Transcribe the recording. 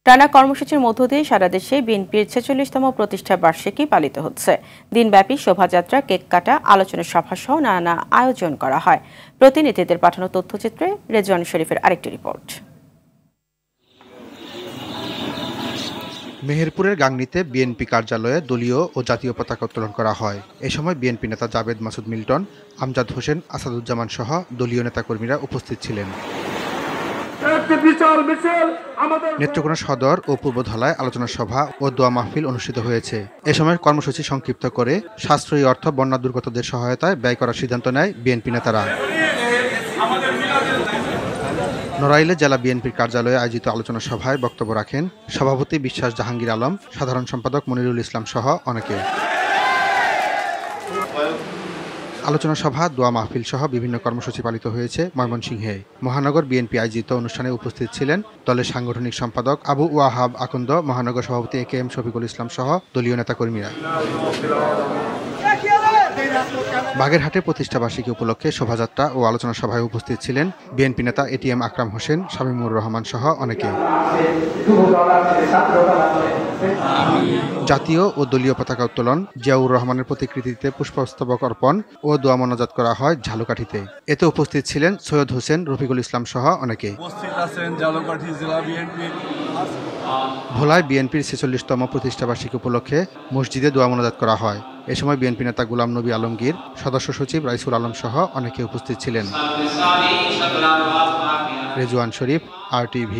টানা কর্মসূচির মধ্য দিয়ে সারা দেশে বিএনপির ৪৬তম প্রতিষ্ঠা বার্ষিকী পালিত হচ্ছে। দিনব্যাপী শোভাযাত্রা, কেক কাটা, আলোচনা সভা সহ নানা আয়োজন করা হয়। প্রতিনিধিদের পাঠানো তথ্যচিত্রে রেজওয়ান শরীফের আরেকটি রিপোর্ট। মেহেরপুরের গাংনীতে বিএনপি কার্যালয়ে দলীয় ও জাতীয় পতাকা উত্তোলন করা হয়। এ সময় বিএনপি নেতা জাবেদ মাসুদ মিল্টন, আমজাদ হোসেন, আসাদুজ্জামান সহ দলীয় নেতাকর্মীরা উপস্থিত ছিলেন। নেত্রকোনা সদর ও পূর্বধলায় আলোচনা সভা ও দোয়া মাহফিল অনুষ্ঠিত হয়েছে। এ সময় কর্মসূচি সংক্ষিপ্ত করে সাশ্রয়ী অর্থ বন্যা দুর্গতদের সহায়তায় ব্যয় করার সিদ্ধান্ত নেয় বিএনপি নেতারা। নড়াইলে জেলা বিএনপির কার্যালয়ে আয়োজিত আলোচনা সভায় বক্তব্য রাখেন সভাপতি বিশ্বাস জাহাঙ্গীর আলম, সাধারণ সম্পাদক মনিরুল ইসলাম সহ অনেকে। আলোচনা সভা, দোয়া মাহফিল সহ বিভিন্ন কর্মসূচি পালিত হয়েছে ময়মনসিংহে। মহানগর বিএনপি আয়োজিত অনুষ্ঠানে উপস্থিত ছিলেন দলের সাংগঠনিক সম্পাদক আবু ওয়াহাব আকন্দ, মহানগর সভাপতি একেএম শফিকুল ইসলাম সহ দলীয় নেতাকর্মীরা। বাগেরহাটে প্রতিষ্ঠাবার্ষিকী উপলক্ষে শোভাযাত্রা ও আলোচনা সভায় উপস্থিত ছিলেন বিএনপি নেতা এটিএম আকরাম হোসেন, শামীমুর রহমান সহ অনেকে। জাতীয় ও দলীয় পতাকা উত্তোলন, জিয়াউর রহমানের প্রতিকৃতিতে পুষ্পস্তবক অর্পণ ও দোয়া মোনাজাত করা হয় ঝালকাঠিতে। এতে উপস্থিত ছিলেন সৈয়দ হোসেন, রফিকুল ইসলাম সহ অনেকে। ভোলায় বিএনপির ৪৬তম প্রতিষ্ঠাবার্ষিকী উপলক্ষে মসজিদে দোয়া মোনাজাত করা হয়। এ সময় বিএনপি নেতা গোলাম নবী আলমগীর, সদস্য সচিব রাইসুল আলম সহ অনেকে উপস্থিত ছিলেন। রেজওয়ান শরীফ, RTV।